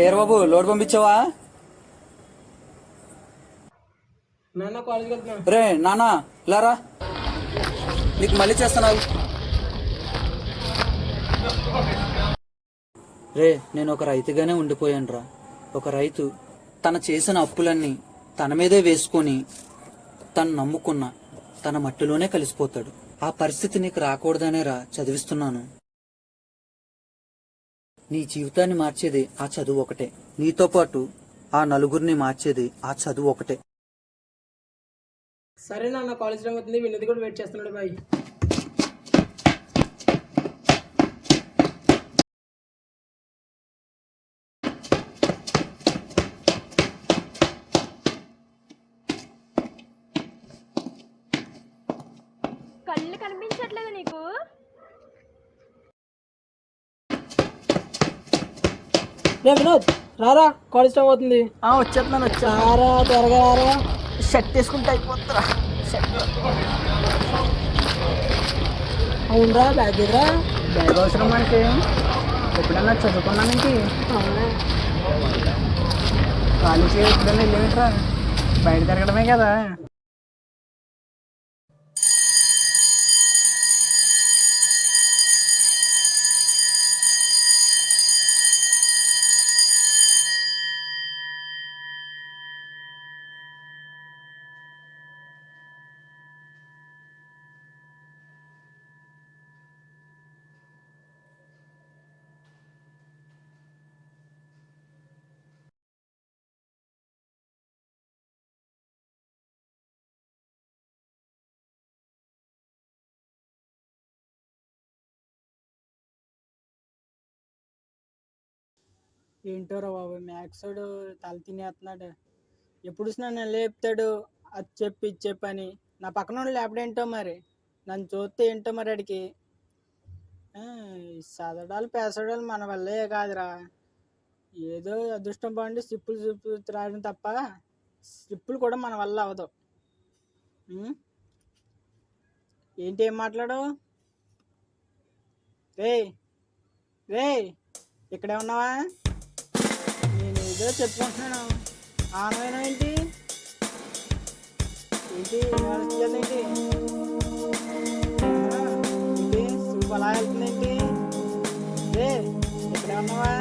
ఏరు బాబు లోడ్ పంపించావా? నాన్న కాలేజ్కి వెళ్తున్నా. రే నాన్న లారా, నీకు మళ్ళీ చేస్తున్నావు. రే నేను ఒక రైతుగానే ఉండిపోయాను రా. ఒక రైతు తన చేసిన అప్పులన్నీ తన మీదే వేసుకొని తను నమ్ముకున్న తన మట్టిలోనే కలిసిపోతాడు. ఆ పరిస్థితి నీకు రాకూడదనే రా చదివిస్తున్నాను. నీ జీవితాన్ని మార్చేది ఆ చదువు ఒకటే. నీతో పాటు ఆ నలుగురిని మార్చేది ఆ చదువు ఒకటే. సరే నాన్న, కాలేజ్ టైం అవుతుంది, విన్నది కూడా వెయిట్ చేస్తున్నాడు. బాయ్. కళ్ళు కనిపించట్లేదు నీకు? రే వినోద్, రారా, కాలేజ్ టైం అవుతుంది. వచ్చేస్తున్నాను. రారా, త్వరగా రారా. షర్ట్ వేసుకుంటే అయిపోతురా. అవునరా, బ్యాగ్ రా. బ్యాగ్ అవసరం మనకి. ఎప్పుడన్నా చదువుకున్నానంటే కాలేజీ ఎప్పుడన్నా వెళ్ళేమిట్రా, బయట తిరగడమే కదా. ఏంటోరా బాబు, మ్యాథ్స్ తల తినేస్తున్నాడు. ఎప్పుడు నన్ను లేపుతాడు, అది చెప్పి ఇది చెప్పని. నా పక్కన వాళ్ళు లేపడేంటో మరి, నన్ను చూస్తే ఏంటో మరి అడిగి. చదవడాలు పేసడాలు మన వల్లే కాదురా. ఏదో అదృష్టం బాగుండి స్లిప్పులు రాయడం తప్ప స్లిప్పులు కూడా మన వల్ల అవదు. ఏంటి ఏం మాట్లాడవు? రే రే, ఇక్కడే ఉన్నావా? నేను ఏదో చెప్పుకుంటున్నాను, ఆనమైన ఏంటి ఏంటి ఏంటి ఏంటి సూపు అలా వెళ్తుందేంటి? రే ఇక్కడే ఉన్నావా?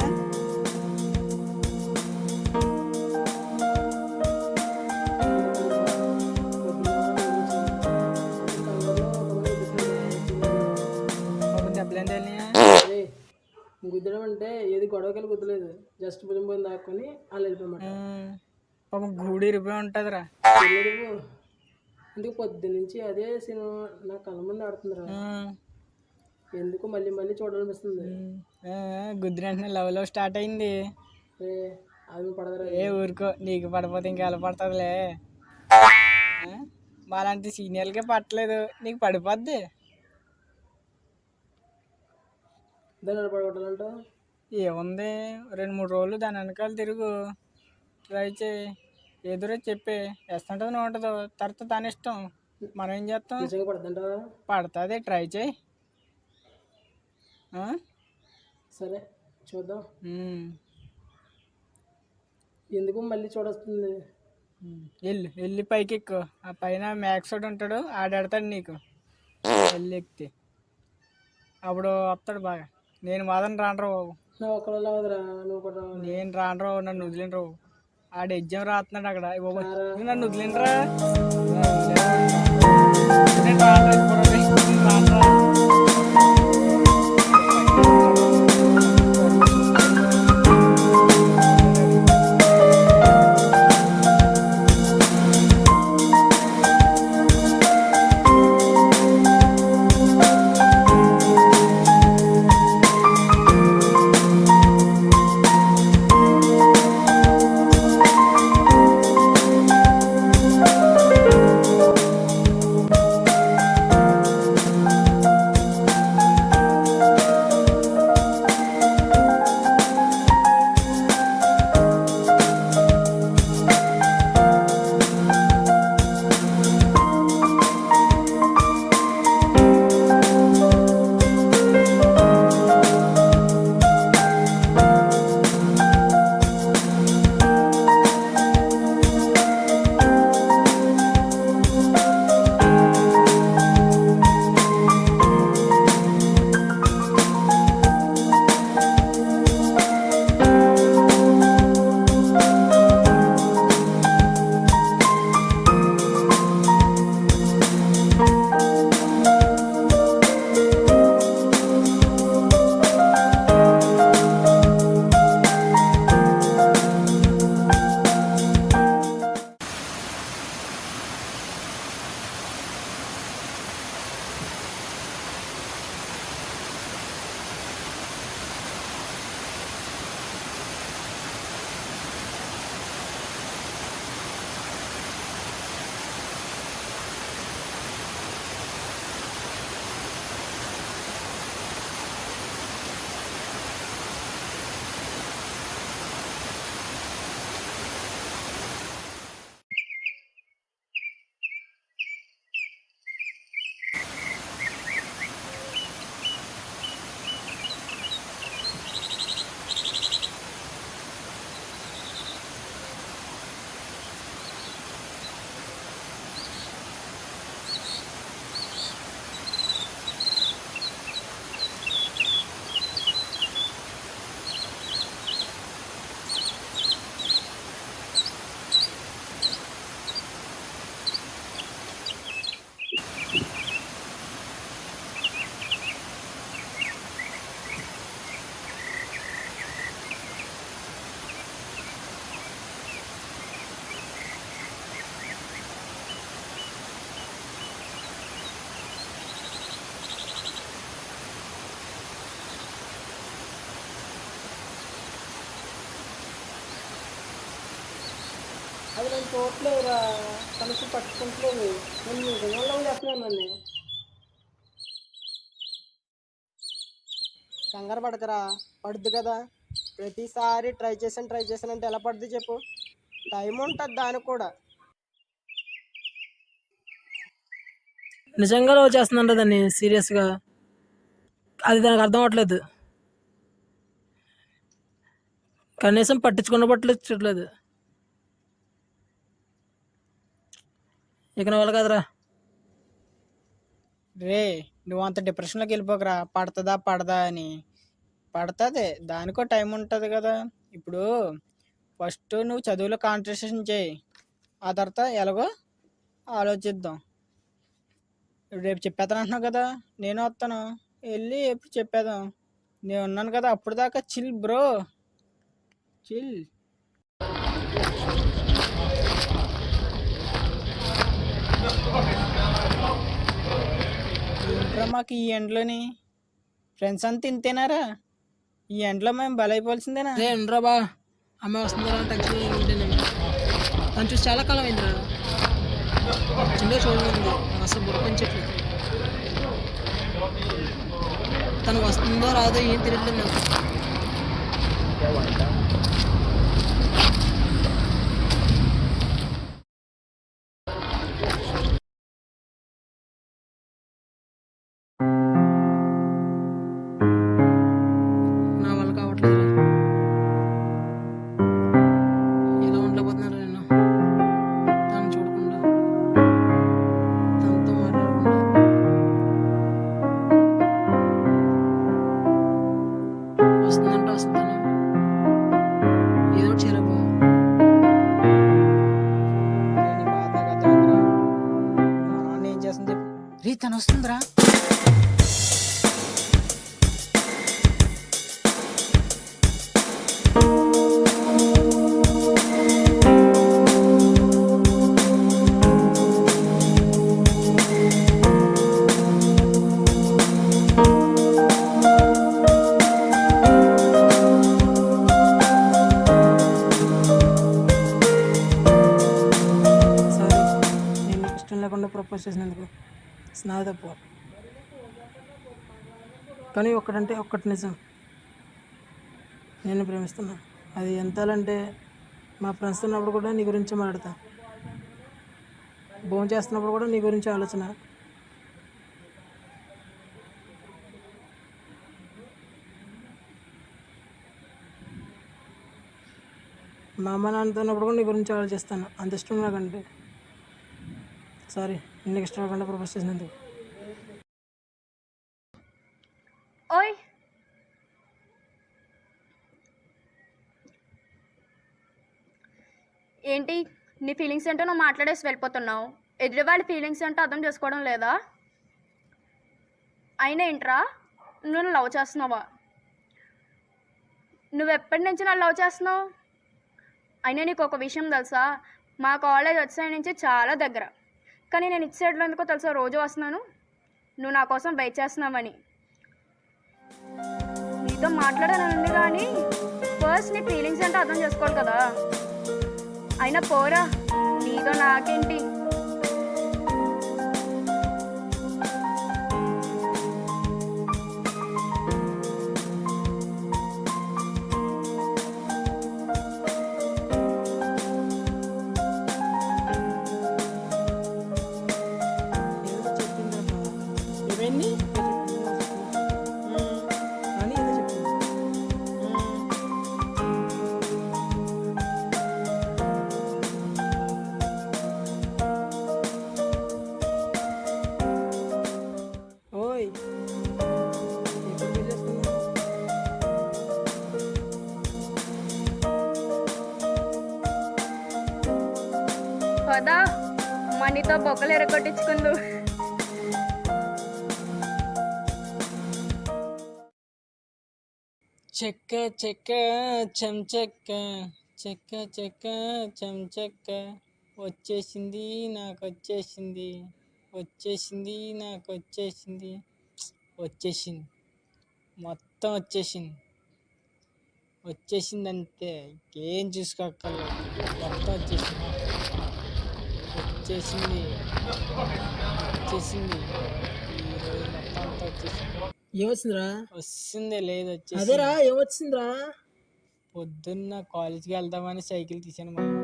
గుద్దడం అంటే ఏది గొడవకెళ్ళి గుద్దలేదు, జస్ట్ భుజం పోయిన దాక్కుని అలా వెళ్ళిపోమాట. ఒక గూడి ఇరిపోయి ఉంటుందిరా. ఎందుకు పొద్దు నుంచి అదే సినిమా నా కళ్ళ ముందు ఆడుతుందిరా. ఎందుకు మళ్ళీ మళ్ళీ చూడాలనిపిస్తుంది. గుద్దిన లవ్ స్టార్ట్ అయింది. అవి పడదరా. ఊరుకో, నీకు పడిపోతే ఇంకా ఎలా పడుతుందిలే. మాలాంటి సీనియర్లకే పట్టలేదు, నీకు పడిపోద్ది. దాన్ని పడగొట్టాలంట. ఏముంది, 2-3 రోజులు దాని వెనకాల తిరుగు, ట్రై చేయి. ఎదురో చెప్పి వేస్తుంటుందో నువ్వు ఉంటుందో, తర్వాత దాని ఇష్టం. మనం ఏం చేస్తాం? పడుతుంది, ట్రై చేయి. సరే చూద్దాం. ఎందుకు మళ్ళీ చూడొస్తుంది? వెళ్ళి పైకి ఎక్కువ. ఆ పైన మ్యాక్స్ ఒకటి ఉంటాడు, ఆడాడతాడు నీకు. వెళ్ళి ఎక్కితే అప్పుడు వస్తాడు బాగా. నేను మాత్రం రాను బాబు. నువ్వు ఒకళ్ళు అవదురా, నువ్వు కూడా రావాలి. నేను రాను నన్ను వదిలినరు. ఆడు ఎగ్జామ్ రాస్తున్నాడు అక్కడ. అయ్య బాబోయ్, నువ్వు నన్ను వదిలినరా? నేను రానురా, ఇప్పుడు నేను రానురా. అది నేను చూడలేదురా, కనీసం పట్టుకుంటలేదు. నేను నిజంగా చేస్తున్నాను నన్ను. కంగారు పడకరా, పడుద్ది కదా. ప్రతిసారి ట్రై చేశాను అంటే ఎలా పడుద్ది చెప్పు? టైం ఉంటుంది దానికి కూడా. నిజంగా లవ్ చేస్తుందంట దాన్ని సీరియస్గా. అది దానికి అర్థం అవ్వట్లేదు. కనీసం పట్టించుకోవట్లేదు. ఇక నా వల్ల కాదురా. రే, నువ్వు అంత డిప్రెషన్లోకి వెళ్ళిపోకరా. పడుతుందా పడదా అని. పడుతుంది, దానికో టైం ఉంటుంది కదా. ఇప్పుడు ఫస్ట్ నువ్వు చదువులో కాన్సన్ట్రేషన్ చేయి, ఆ తర్వాత ఎలాగో ఆలోచిద్దాం. రేపు చెప్పేస్తాను అంటున్నావు కదా, నేను వస్తాను. వెళ్ళి ఎప్పుడు చెప్పేద్దాం. నేను ఉన్నాను కదా అప్పుడు దాకా. Chill bro, chill. ఏంట్రా మాకు ఈ ఎండ్లోని ఫ్రెండ్స్ అంతా ఇంతేనారా? ఈ ఎండ్లో మేము బలైపోవాల్సిందేనా? రే ఉండరా బా, అమ్మాయి వస్తుందా టెన్షన్ ఉంటే నేను తను చూసి చాలా కాలం అయిందిరా. చిన్నగా చూడండి, నాకు అసలు బుర్రపించట్లేదు. తను వస్తుందో రాదో ఏం తెలియట్లేదు నాకు. నా వల్ల కావట్లేదు. ఎలా ఉండలేకపోతున్నారా నేను తను చూడకుండా, తనతో మాట్లాడకుండా. తను వస్తుందిరా. సారీ, నేను నీకు ఇష్టం లేకుండా ప్రపోజ్ చేసినందుకు. నాది తప్పు. కానీ ఒక్కటంటే ఒక్కటి నిజం, నేను ప్రేమిస్తున్నా. అది ఎంతాలంటే మా ఫ్రెండ్స్ ఉన్నప్పుడు కూడా నీ గురించి మాట్లాడతా, భోజనం చేస్తున్నప్పుడు కూడా నీ గురించి ఆలోచన. మా అమ్మ నాన్నతో ఉన్నప్పుడు కూడా నీ గురించి ఆలోచిస్తాను. అంత ఇష్టం నాకంటే. సారీ, నీకు ఇష్టం లేకుండా ప్రపోజ్ చేసినందుకు. ఓయ్ ఏంటి నీ ఫీలింగ్స్ ఏంటో నువ్వు మాట్లాడేసి వెళ్ళిపోతున్నావు. ఎదుటి వాళ్ళ ఫీలింగ్స్ ఏంటో అర్థం చేసుకోవడం లేదా? అయినా ఏంట్రా, నువ్వు లవ్ చేస్తున్నావా? నువ్వు ఎప్పటి నుంచి నన్ను లవ్ చేస్తున్నావు? అయినా నీకు ఒక విషయం తెలుసా, మా కాలేజ్ వచ్చే సైడ్ నుంచి చాలా దగ్గర. కానీ నేను ఇటు సైడ్లో ఎందుకో తెలుసా రోజు వస్తున్నాను, నువ్వు నా కోసం వెయిట్ చేస్తున్నావని. నీతో మాట్లాడాలని ఉంది కానీ ఫస్ట్ నీ ఫీలింగ్స్ ఏంటో అర్థం చేసుకోవాలి కదా. అయినా పోరా, నీతో నాకేంటి? ఏదో చెప్పిందమ్మా. ఏమైంది? కానీ ఏదో చెప్పింది. ఓయ్, ఎప్పుడు పెళ్లి చేసుకున్నావు? కదా మనీతో బొక్కలు ఎరగొట్టించుకుందు. చెక్క చెక్క చెంచెక్క, చెక్క చెక్క చెంచెక్క, వచ్చేసింది నాకు వచ్చేసింది, వచ్చేసింది నాకు వచ్చేసింది, వచ్చేసింది మొత్తం వచ్చేసింది, వచ్చేసింది అంతే, ఇంకేం చూసుకోక్కర్లేదు, మొత్తం వచ్చేసింది, వచ్చేసింది, వచ్చేసింది, ఈరోజు మొత్తం అంతా వచ్చేసింది. ఏమొచ్చిందిరా? వస్తుంది లేదు వచ్చేసి. అదేరా, ఏమొచ్చిందిరా? పొద్దున్న కాలేజ్కి వెళ్దామని సైకిల్ తీసాను మనం,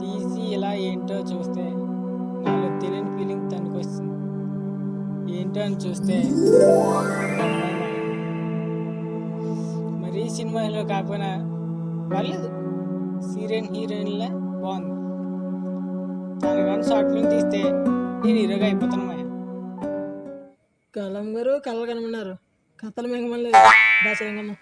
తీసి ఇలా ఏంటో చూస్తే నాలో తెలియని ఫీలింగ్ తనకు వస్తుంది. ఏంటో అని చూస్తే అమ్మాయి మాయ. మరీ సినిమా హీరో కాకపోయినా పర్లేదు, హీరోయిన్లా బాగుంది. తను కానీ షార్ట్ ఫిల్మ్ తీస్తే నేను హీరోగా అయిపోతాను మాయ. కలం గారు కళలు కనమన్నారు, కథలు మింగమలేదు. దాచరంగమ్మ.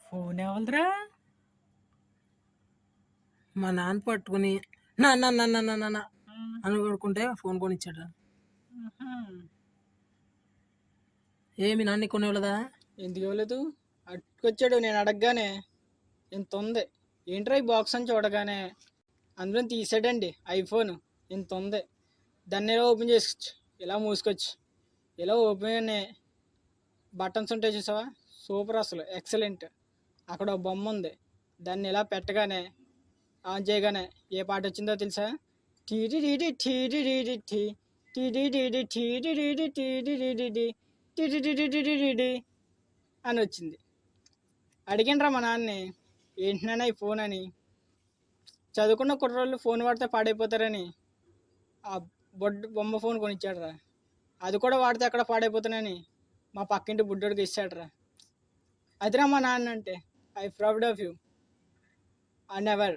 ఫోన్ ఎవరిదిరా? మా నాన్న పట్టుకుని నాన్న నాన్న నాన్న నాన్న అని కొడుకుంటే ఫోన్ కొనిచ్చాడు. ఏమి నాన్న కొనివ్వలేదా? ఎందుకు ఇవ్వలేదు? అట్టుకొచ్చాడు నేను అడగగానే. ఇంత ఉంది ఏంట్రా ఈ బాక్స్ అని చూడగానే అందులో తీసాడండి ఐఫోన్. ఇంత ఉంది, దాన్ని ఇలా ఓపెన్ చేసుకోవచ్చు, ఇలా మూసుకోవచ్చు, ఇలా ఓపెన్ బటన్స్ ఉంటాయి చూసావా, సూపర్, అసలు ఎక్సలెంట్. అక్కడ ఒక బొమ్మ ఉంది, దాన్ని ఇలా పెట్టగానే ఆన్ చేయగానే ఏ పాట వచ్చిందో తెలుసా? టీడిడిడి టీడిడిడి టీ టీడిడిడి టీడిడిడి టీడిడిడి టీడిడిడి అని వచ్చింది. అడిగినరా మా నాన్నని, ఏంటినైనా ఈ ఫోన్ అని. చదువుకున్న కుర్రోళ్ళు ఫోన్ వాడితే పాడైపోతారని ఆ బొమ్మ ఫోన్ కొనిచ్చాడరా. అది కూడా వాడితే ఎక్కడ పాడైపోతానని మా పక్కింటి బుడ్డోడికి ఇచ్చాడరా. అదిరా మా నాన్న అంటే. I proud of you and ever.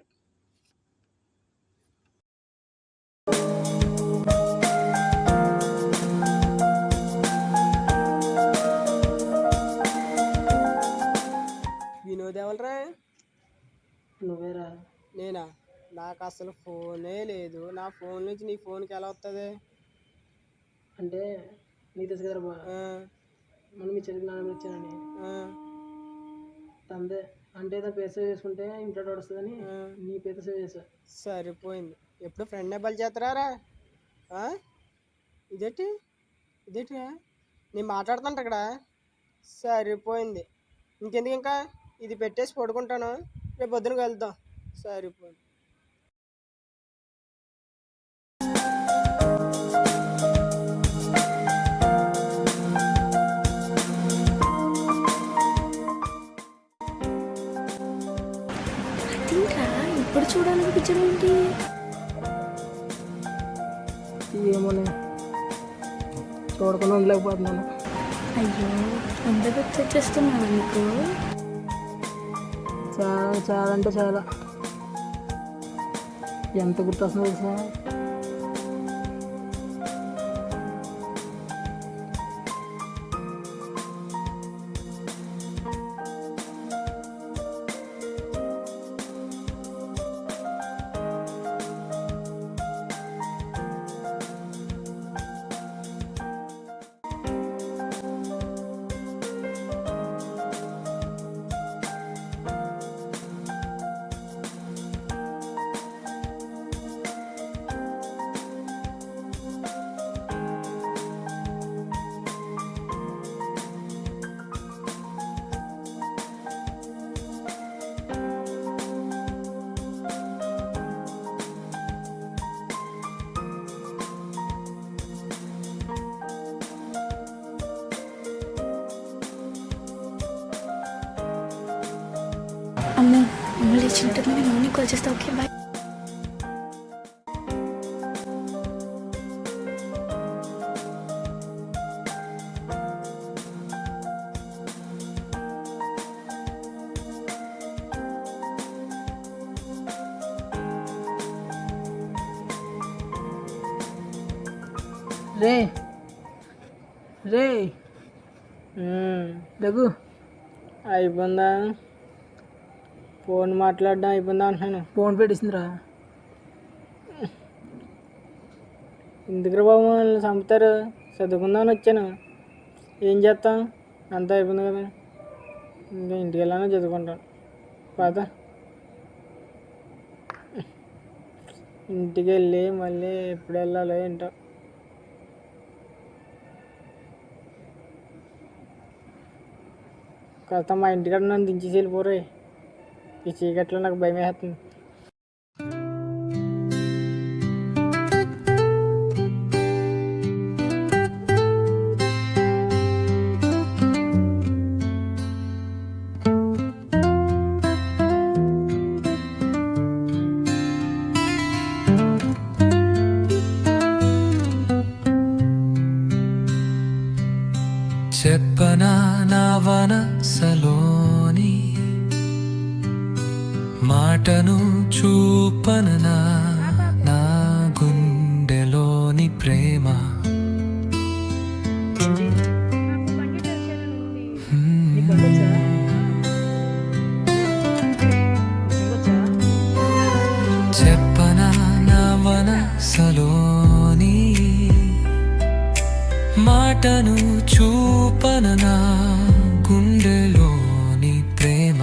Vinod ఎవరురా? నువ్వేరా? నేనా? నాకు అసలు ఫోనే లేదు. నా ఫోన్ నుంచి నీ ఫోన్కి ఎలా వస్తుంది? అంటే నీకు తెలుసు కదా బా, ఆ, మనం మీ చెల్లికి నాన్న ఇచ్చానని. ఆ, అంతే, అంటే ఏదో పేరు సేవ్ చేసుకుంటే ఇంట్లో వస్తుందని ఆ. నీ పేరు సేవ్ చేసా. సరిపోయింది. ఎప్పుడు ఫ్రెండ్ నెంబర్ చేస్తారా? ఇదేంటి ఇదేంటిరా? నేను మాట్లాడుతుంట ఇక్కడ. సరిపోయింది. ఇంకెందుకు ఇంకా ఇది పెట్టేసి పడుకుంటాను. రేపు పొద్దున కలుద్దాం. సరిపోయింది. ఇప్పుడు చూడాలనిపించడం ఏంటి? ఏమోనే, చూడకుండా ఉండలేకపోతున్నాను. అయ్యో, అంత గుర్తొచ్చేస్తున్నాను నీకు. చాలా చాలా అంటే చాలా. ఎంత గుర్తొస్తుందో తెలుసా? అమ్మో, అమ్మ లేచినట్టుంది. నేను మార్నింగ్ కాల్ చేస్తా. Okay, bye. రే రే రఘు, అయిపోయిందా? ఫోన్ మాట్లాడడం అయిపోయిందా అంటున్నాను. ఫోన్ పెట్టిస్తుందిరా. ఎందుకు బాబు మనల్ని చంపుతారు? చదువుకుందామని వచ్చాను. ఏం చేస్తాం? అంతా అయిపోయింది కదా. ఇంకా ఇంటికి వెళ్ళానే చదువుకుంటాను. పాత ఇంటికి వెళ్ళి మళ్ళీ ఎప్పుడు వెళ్ళాలో ఏంటో. కాస్త మా ఇంటికాడ నన్ను దించేసి వెళ్ళిపోరే. ఈ చీకట్లో నాకు భయం వేస్తుంది. చెప్పనా నా వనసలోని మాటను చూపననా నా గుండెలోని ప్రేమ. చెప్పనా నా వనసలోని మాటను చూపననా గుండెలోని ప్రేమ.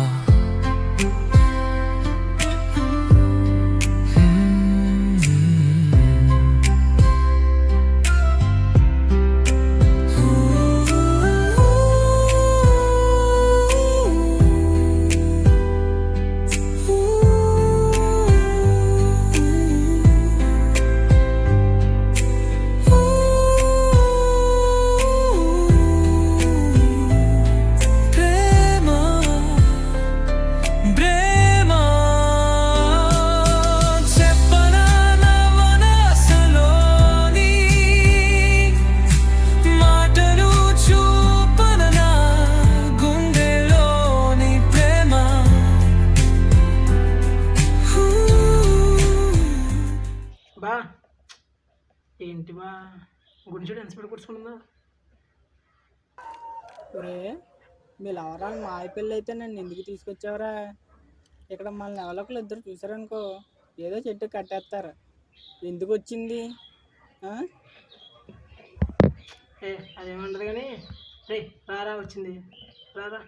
ఏంటి బా గుడి చూడు ఎంత స్పీడ్ కూర్చుకుంటుందో. ఒరే మీ లవరాలు మా పెళ్ళి అయితే నన్ను ఎందుకు తీసుకొచ్చావరా? ఇక్కడ మన ఎవరొకరు ఇద్దరు చూసారనుకో ఏదో చెట్టు కట్టేస్తారు. ఎందుకు వచ్చింది? ఆ? అదేమంటది కానీ రే రారా వచ్చింది రారా.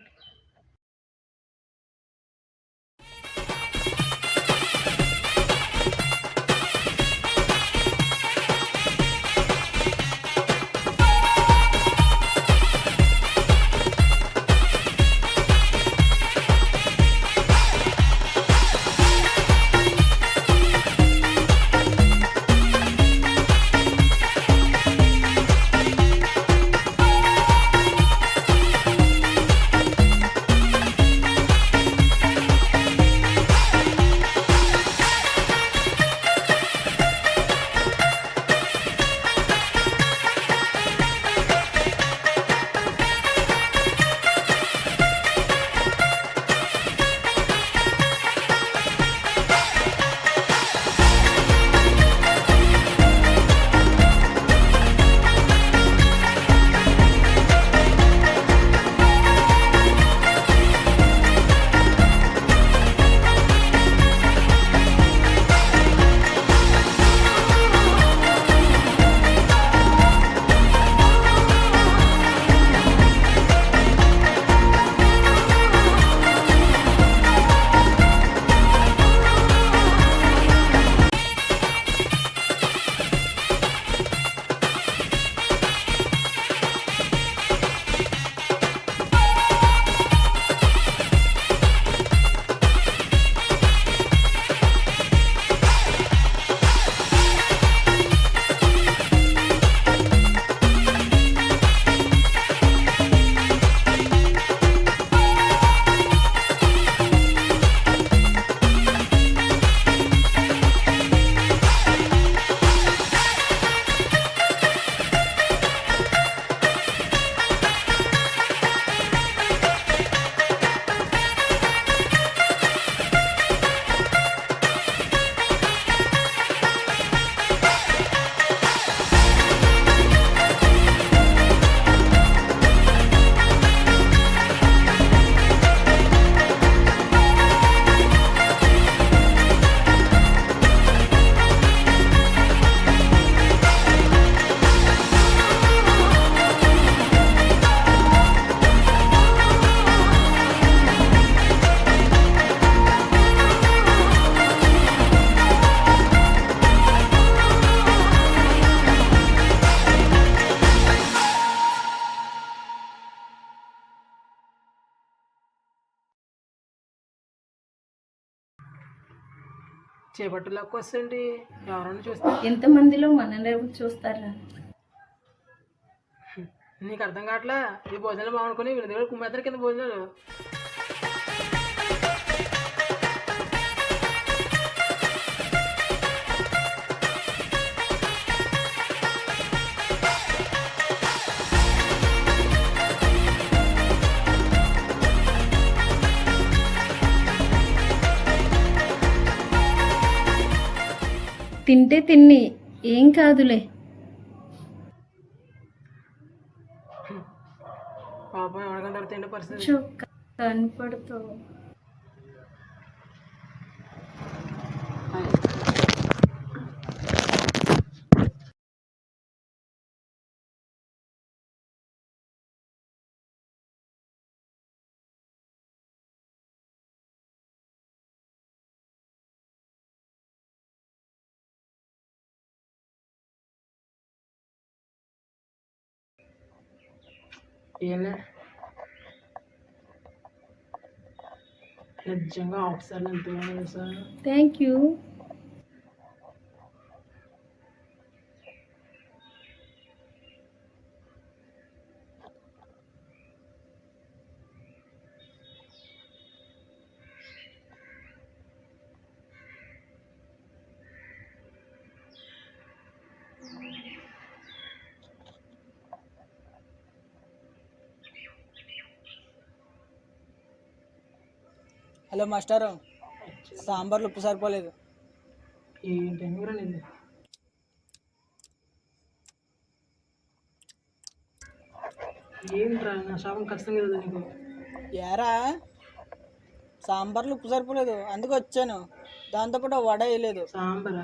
చేపట్టులోకి వస్తుంది ఎవరన్నా చూస్తే ఎంతమందిలో మనల్ని చూస్తారా? నీకు అర్థం కావట్లే. ఈ భోజనాలు బాగునుకుని వీళ్ళ దగ్గర కుమ్మేద్దరు కింద భోజనాలు. తింటే తిన్ని ఏం కాదులే. పాపం ఎవరికంటే తిండే పరిస్థితి. కనపడుతావు. నిజంగా ఆఫీసర్లు ఎంత సార్. Thank you. హలో మాస్టారు, సాంబార్లు ఉప్పు సరిపోలేదు. ఏంటి ఏంట్రా నా శాపం ఖచ్చితంగా కదా నీకు. ఏరా సాంబార్లు ఉప్పు సరిపోలేదు అందుకు వచ్చాను. దాంతోపాటు వడ వేయలేదు. సాంబారా?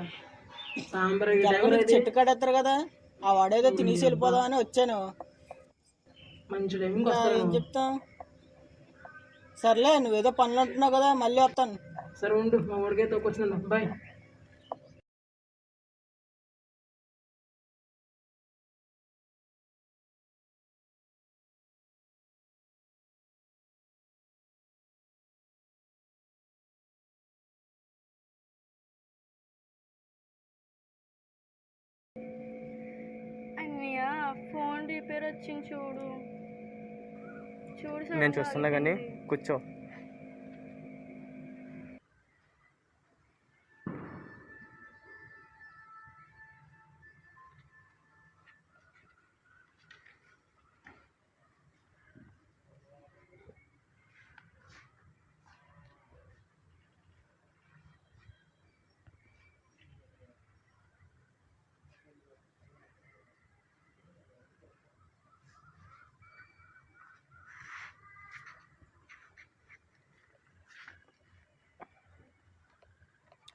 సాంబార్ ఈ ఎలాగో టైంలో నీకు చెట్టు కాడేస్తారు కదా, ఆ వడ ఏదో తినేసి వెళ్ళిపోదాం అని వచ్చాను. మంచి టైంకి ఇంకా వస్తాను. ఏం చెప్తాం. సర్లే నువ్వేదో పనులు అంటున్నావు కదా, మళ్ళీ వస్తాను. సరే ఉండు, మా ఊరికైతే తక్కువచ్చిందండి. బాయ్. అన్నయ్య ఫోన్ రిపేర్ వచ్చింది చూడు. చూడు నేను చూస్తున్నా కానీ కూర్చో.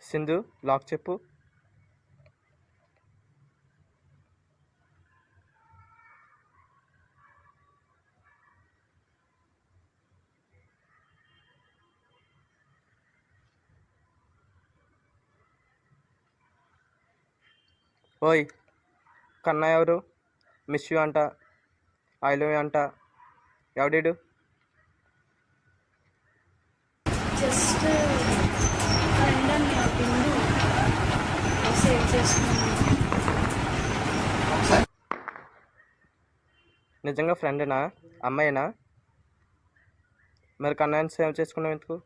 సింధు లాక్ చెప్పు. ఓయ్ కన్నా ఎవరు? మిస్ యూ అంట, ఐ లవ్ యూ అంట. ఎవడీడు? జస్ట్ ఫ్రెండ్ అన్నయ్య బిందు సేవ్ చేస్తున్నాను. నిజంగా ఫ్రెండేనా? అమ్మాయినా? మరి కన్నాని సేవ్ చేసుకున్నావు ఎందుకు?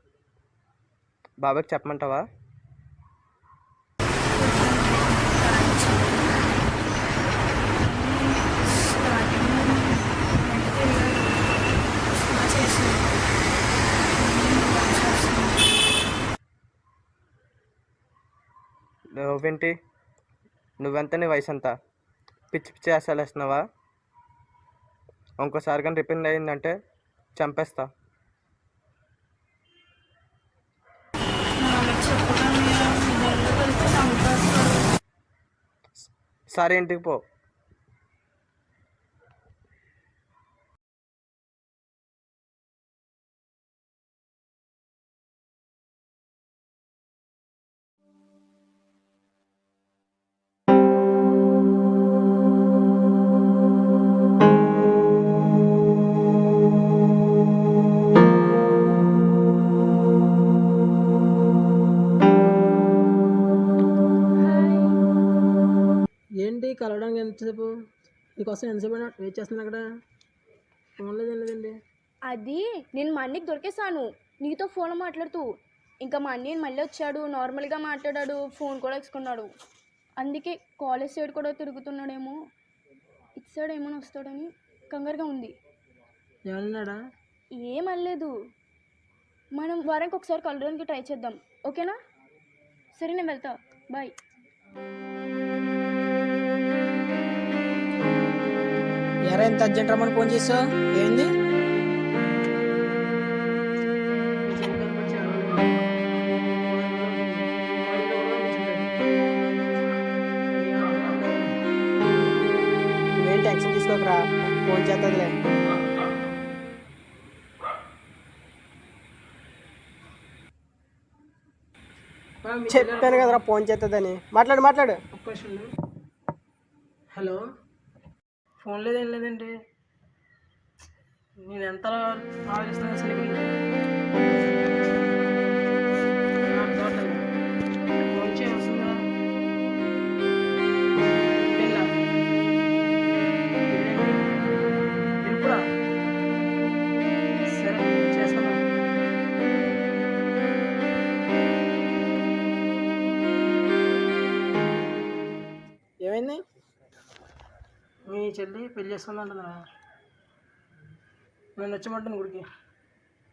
బాబాయ్కి చెప్పమంటావా? నువ్వేంటి? నువ్వెంత? నీ వయసు ఎంత? పిచ్చి పిచ్చి వేసాలు వేస్తున్నావా? ఇంకోసారి కానీ రిపేర్ అయిందంటే చంపేస్తా. సరే ఇంటికి పో. ఏంటి కలవడానికి ఎంతసేపు? నీకోసం ఎంతసేపు వెయిట్ చేస్తున్నా అక్కడ. ఫోన్ లేదు, ఏం లేదండి. అది నేను మా అన్నయ్యకి దొరికేసాను నీతో ఫోన్లో మాట్లాడుతూ. ఇంకా మా అన్నయ్య మళ్ళీ వచ్చాడు, నార్మల్గా మాట్లాడాడు, ఫోన్ కూడా వేసుకున్నాడు. అందుకే కాలేజ్ సైడ్ కూడా తిరుగుతున్నాడేమో, ఇటు సైడ్ ఏమైనా వస్తాడని కంగారుగా ఉంది. ఏమన్నాడా? ఏం అనలేదు. మనం వారానికి ఒకసారి కలవడానికి ట్రై చేద్దాం, ఓకేనా? సరే నేను వెళ్తా, బాయ్. ఎరా ఎంత అర్జెంట్ రమ్మని ఫోన్ చేసావు, ఏంది? నువ్వేం టెన్షన్ తీసుకోకరా, ఫోన్ చేస్తుందిలే. చెప్పాను కదరా ఫోన్ చేస్తుందని. మాట్లాడు మాట్లాడు. ఒక్క నిమిషం. హలో. ఫోన్ లేదు, ఏం లేదండి. నేను ఎంత ఆలోచిస్తున్నాను అసలు. ఫోన్ చేయవస్తుందా? ఎప్పుడా? సరే చేస్తాను. ఏమైంది? మీ చెల్లి పెళ్లి చేసుకుందంటుందా? నేను వచ్చమంటాను గుడికి,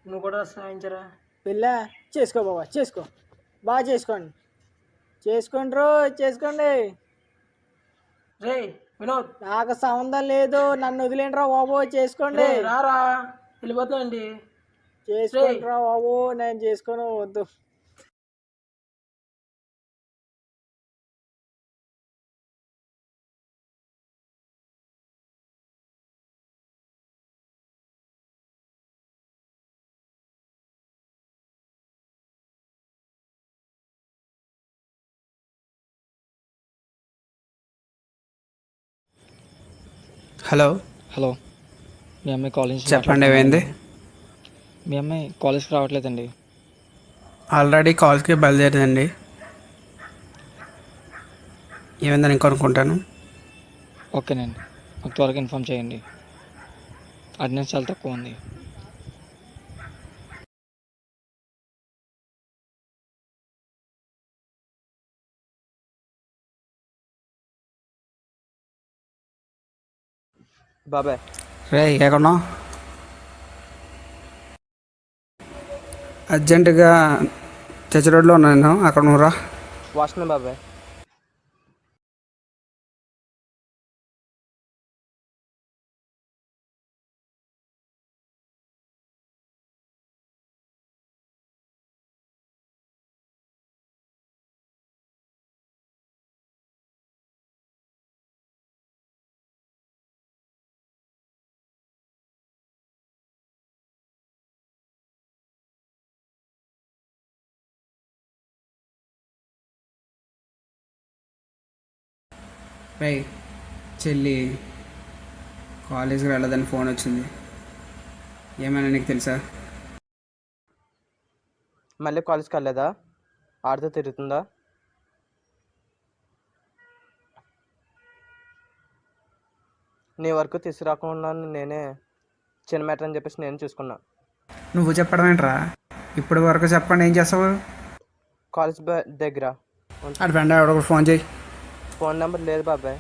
నువ్వు కూడా సాయించరా? పెళ్ళా? చేసుకో బాబా, చేసుకో, బాగా చేసుకోండి. చేసుకోండి రో, చేసుకోండి. రే వినోద్ నాకు సంబంధం లేదు, నన్ను వదిలేండిరా బాబు, చేసుకోండి. రారా వెళ్ళిపోతామండి. చేసుకుంటారా బాబు, నేను చేసుకోను, వద్దు. హలో హలో, మీ అమ్మాయి కాలేజ్ చెప్పండి, ఏమైంది? మీ అమ్మాయి కాలేజ్కి రావట్లేదండి. ఆల్రెడీ కాల్స్కి బయలుదేరిందండి. ఏమైందని ఇంకొనుకుంటాను. ఓకేనండి, మాకు త్వరగా ఇన్ఫామ్ చేయండి. అటెండెన్స్ చాలా తక్కువ ఉంది. బాబాయ్ రే ఎక్కడున్నావు? అర్జెంటుగా చర్చి రోడ్లో ఉన్నాను నేను, అక్కడ నువ్వు రా. వాష్న బాబాయ్. రే చెల్లి కాలేజీకి వెళ్ళదని ఫోన్ వచ్చింది. ఏమైనా నీకు తెలుసా? మళ్ళీ కాలేజ్కి వెళ్ళలేదా? ఆడితో తిరుగుతుందా? నీ వరకు తీసుకురాకుండా నేనే చిన్న మ్యాటర్ అని చెప్పేసి నేను చూసుకున్నా. నువ్వు చెప్పడం ఏంట్రా? ఇప్పటి వరకు చెప్పండి, ఏం చేస్తావు? కాలేజ్ దగ్గర అటు ఫ్రెండ్ ఎవడో ఫోన్ చేయి. ఫోన్ నెంబర్ లేదు బాబాయ్,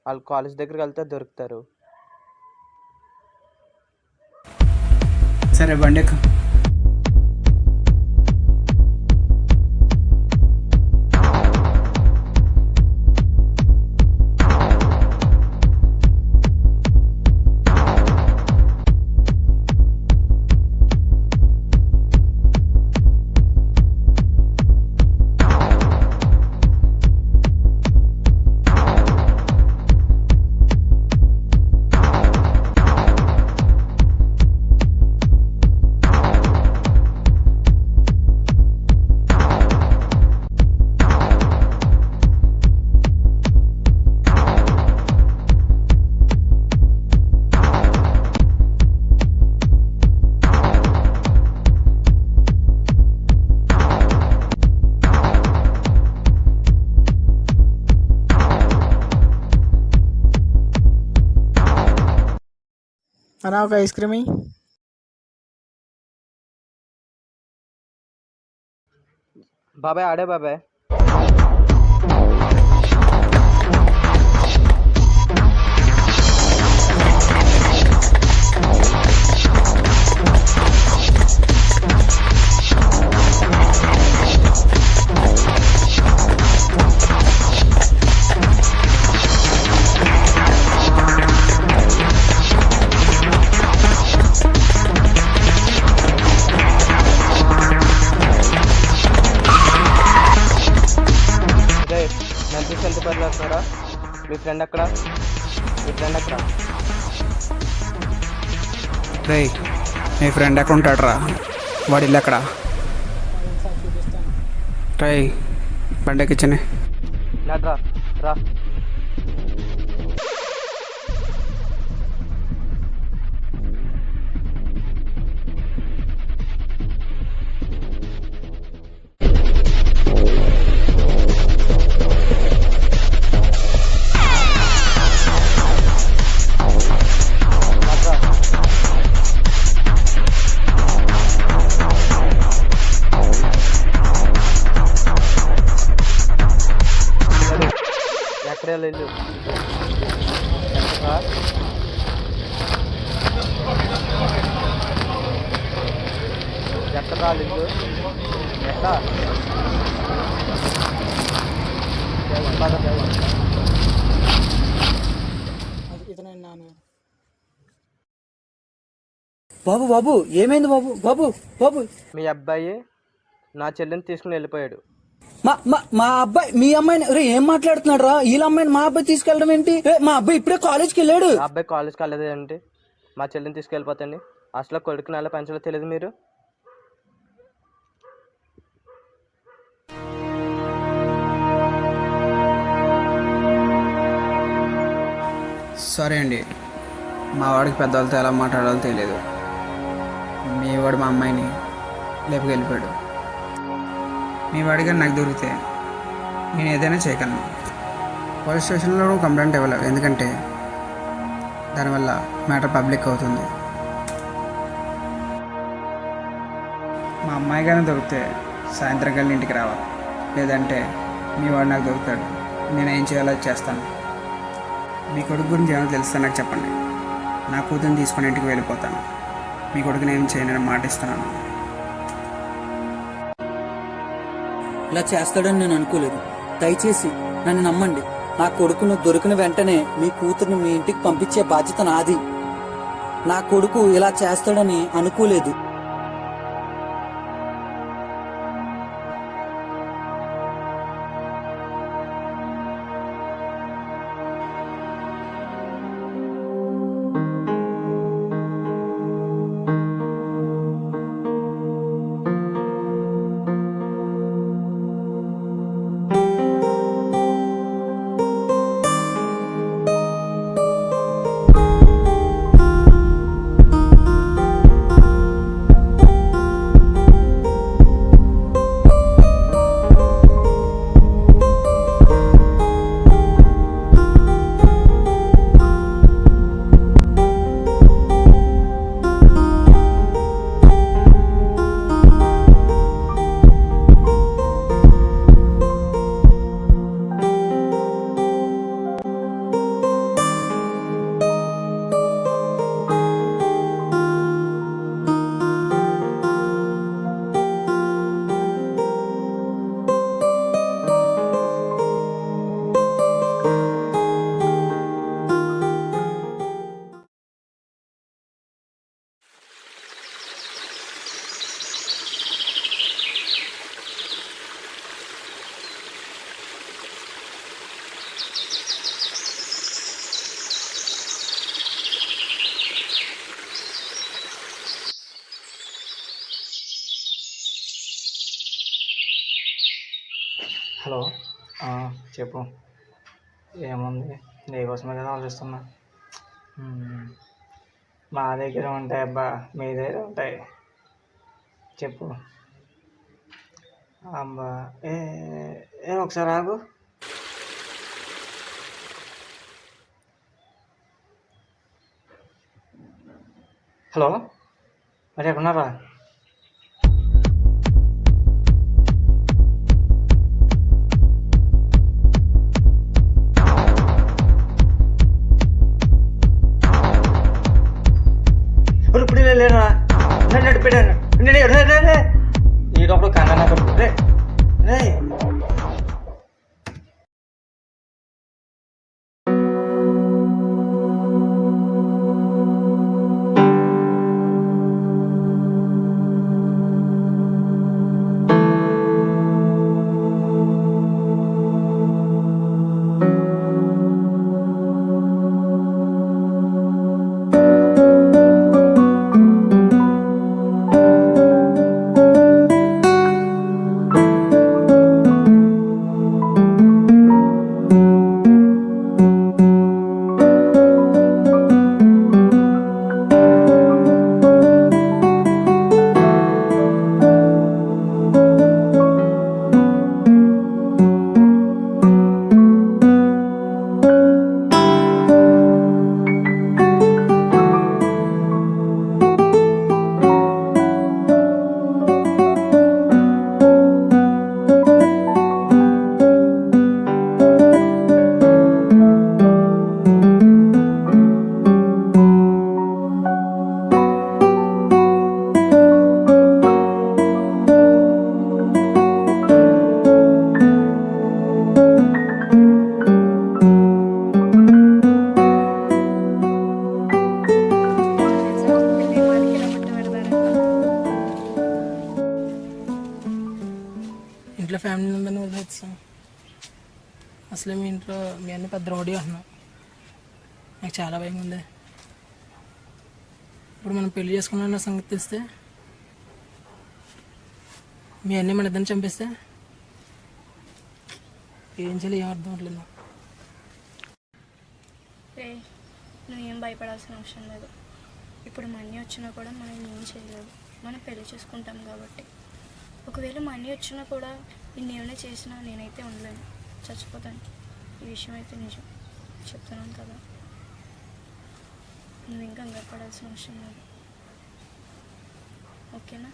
వాళ్ళు కాలేజ్ దగ్గరికి వెళ్తే దొరుకుతారు. సరే బండి ఎక్కు. అన్నా ఒక ఐస్ క్రీమ్. బాబాయ్ ఆడే బాబాయ్. మంచి సెంటర్ పర్లు వస్తున్నారా? మీ ఫ్రెండ్ అక్కడ, మీ ఫ్రెండ్ అక్కడ. రే మీ ఫ్రెండ్ ఎక్కడ ఉంటాడు రా? వాడి ఇల్లు ఎక్కడ? రే బండి ఎక్కించని. నడ్రా రా. ఎక్కడే వెళ్ళు. ఎక్కడ రాలేదు. ఎక్కడ బాబు బాబు ఏమైంది బాబు బాబు బాబు మీ అబ్బాయి నా చెల్లిని తీసుకుని వెళ్ళిపోయాడు. మా అబ్బాయి మీ అమ్మాయిని ఏం మాట్లాడుతున్నాడు రా? వీళ్ళ అమ్మాయిని మా అబ్బాయి తీసుకెళ్ళడం ఏంటి? మా అబ్బాయి ఇప్పుడే కాలేజ్కి వెళ్ళాడు. ఆ అబ్బాయి కాలేజ్కి వెళ్ళదు ఏంటి? మా చెల్లిని తీసుకెళ్ళిపోతండి. అసలు కొడుకుని ఎలా పెంచాలో తెలియదు మీరు. సరే అండి, మా వాడికి పెద్దవాళ్ళతో ఎలా మాట్లాడాలో తెలియదు. మీ వాడు మా అమ్మాయిని లేపుకెళ్ళిపోయాడు. మీ వాడిగా నాకు దొరికితే నేను ఏదైనా చేయగలను. పోలీస్ స్టేషన్లో కంప్లైంట్ ఇవ్వలేవు, ఎందుకంటే దానివల్ల మ్యాటర్ పబ్లిక్ అవుతుంది. మా అమ్మాయి కానీ దొరికితే సాయంత్రం కల్లా ఇంటికి రావాలి, లేదంటే మీ వాడు నాకు దొరుకుతాడు. నేను ఏం చేయాలో చేస్తాను. మీ కొడుకు గురించి ఏమైనా తెలుస్తా నాకు చెప్పండి. నా కూతురుని తీసుకొని ఇంటికి వెళ్ళిపోతాను. మీ కొడుకుని ఏం చేయనని మాట ఇస్తున్నాను. ఇలా చేస్తాడని నేను అనుకోలేదు. దయచేసి నన్ను నమ్మండి. నా కొడుకును దొరికిన వెంటనే మీ కూతుర్ని మీ ఇంటికి పంపించే బాధ్యత నాది. నా కొడుకు ఇలా చేస్తాడని అనుకోలేదు. హలో, చెప్పు. ఏముంది, నీకోసమే కదా ఆలోచిస్తున్నా. మా దగ్గర ఉంటాయి అబ్బా, మీ దగ్గర ఉంటాయి. చెప్పు అబ్బా. ఒకసారి ఆగు. హలో, మరి ఎక్కడున్నారా? ఇప్పుడు లేరా? నన్ను పెట్టాను. ఈ లోపల కన్నా రే రే. నేను వదిలేస్తాను. అసలే మీ ఇంట్లో మీ అన్ని పెద్ద రోడీ అంటున్నావు. నాకు చాలా భయం ఉంది. ఇప్పుడు మనం పెళ్లి చేసుకున్న సంగతి తెలిస్తే, మీ అన్నీ మన ఇద్దరిని చంపేస్తే ఏం చేయాలి ఏం అర్థం అవట్లేదు నాకు. రే, నువ్వేం భయపడాల్సిన అవసరం లేదు. ఇప్పుడు మనీ వచ్చినా కూడా మనం ఏం చేయలేదు. మనం పెళ్లి చేసుకుంటాం కాబట్టి. ఒకవేళ మనీ వచ్చినా కూడా నిన్నేమైనా చేసినా నేనైతే ఉండలేను, చచ్చిపోతాను. ఈ విషయం అయితే నిజం చెప్తున్నాను కదా. నువ్వు ఇంకా కంగారు పడాల్సిన అవసరం లేదు, ఓకేనా?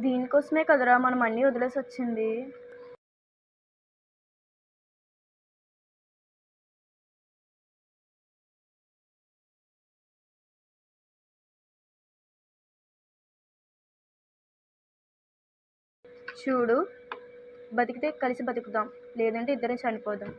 దీనికోసమే కదరా మనం అన్నీ వదిలేసి వచ్చింది. చూడు, బతికితే కలిసి బతుకుదాం, లేదంటే ఇద్దరం చనిపోదాం.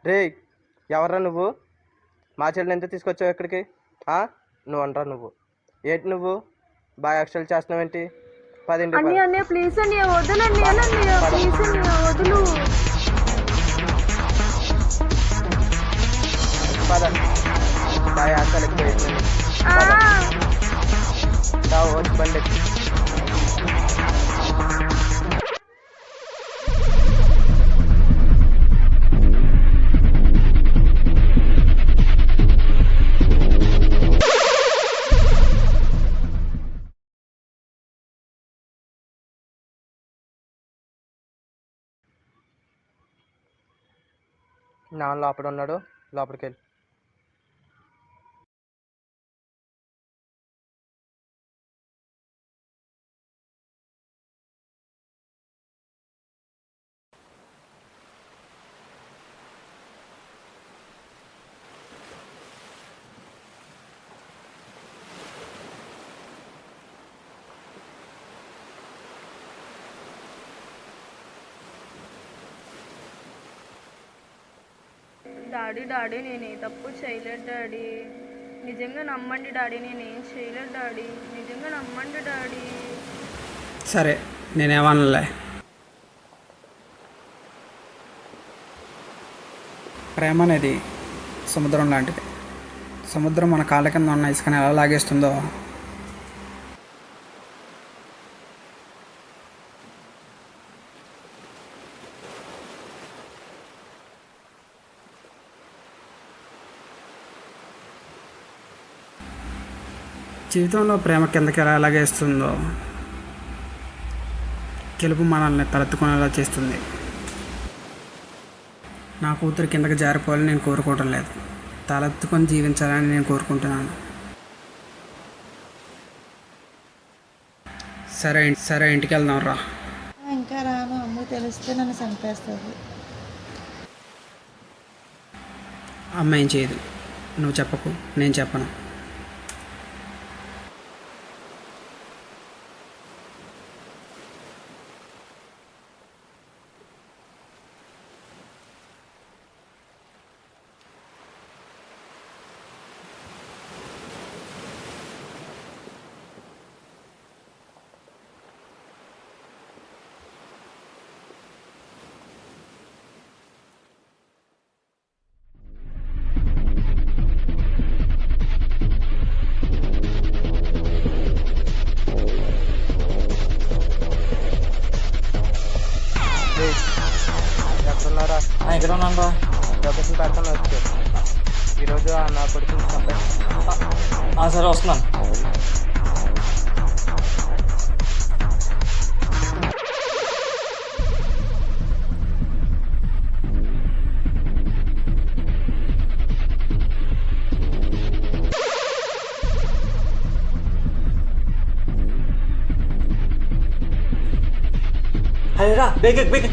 రే, ఎవర్రా నువ్వు? మా చెల్లిని ఎంత తీసుకొచ్చావు ఇక్కడికి? నువ్వు అనరా నువ్వు? ఏంటి నువ్వు బాగా ఎక్స్ట్రా చేస్తున్నావేంటి? 10 ప్లీజ్ అండి, వదలండి, ప్లీజ్ అండి, వదులు. పద, బాగా అసలు ఎక్కువ వచ్చి బండి ఎక్కి. నాన్న లోపల ఉన్నాడు, లోపలికి వెళ్ళి. డాడీ నేనే తప్పు చేయలేదు డాడీ, నిజంగా నమ్మండి డాడీ, నేనేం చేయలేదు డాడీ, నిజంగా నమ్మండి డాడీ. సరే, నేనేమనలే. ప్రేమ అనేది సముద్రం లాంటిది. సముద్రం మన కాళ్ళ కింద ఉన్న ఇసుకని ఎలా లాగేస్తుందో, జీవితంలో ప్రేమ కిందకి ఎలా లాగేస్తుందో గెలుపు మనల్ని తలెత్తుకునేలా చేస్తుంది. నా కూతురు కిందకి జారిపోవాలని నేను కోరుకోవటం లేదు, తలెత్తుకొని జీవించాలని నేను కోరుకుంటున్నాను. సరే ఇంటికి వెళ్దాం రా. ఇంకా రాను, అమ్మ తెలిస్తే నన్ను చంపేస్తుంది. అమ్మ ఏం చేయదు, నువ్వు చెప్పకు, నేను చెప్పను. ఎక్కడున్నారా? ఇక్కడ ఉన్నాను రా. లొకేషన్ పెడతాను వచ్చి. ఈరోజు నా కొడుకుని చంపేస్తాను. సరే వస్తున్నాను. అయ్యరా బేగ బేగ.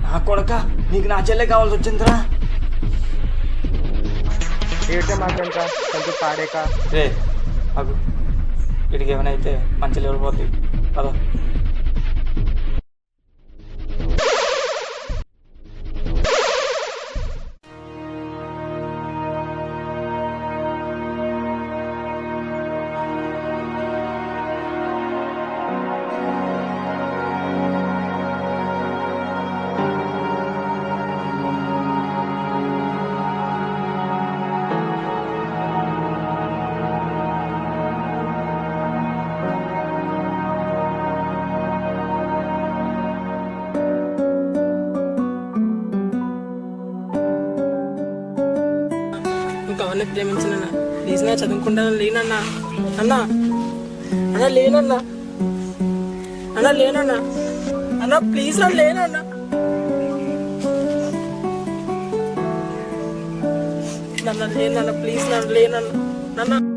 నా కొడక నీకు నా చెల్లె కావాల్సి వచ్చిందిరా. ఏటే మాకేంట్రా కొంచెం పాడేక. రే అగు వీడికి ఏమైనా అయితే మంచి లెవెల్ పోద్ది కదా. కావాలని ప్రేమించిన ప్లీజ్ నా చదువుకుంటా లేనన్నా. అన్నా అన్నా లేనన్నా. అన్నా లేనన్నా. అన్నా ప్లీజ్ నా లేనన్నా. నన్ను లేనన్నా ప్లీజ్ నన్ను లేనన్నా. నన్న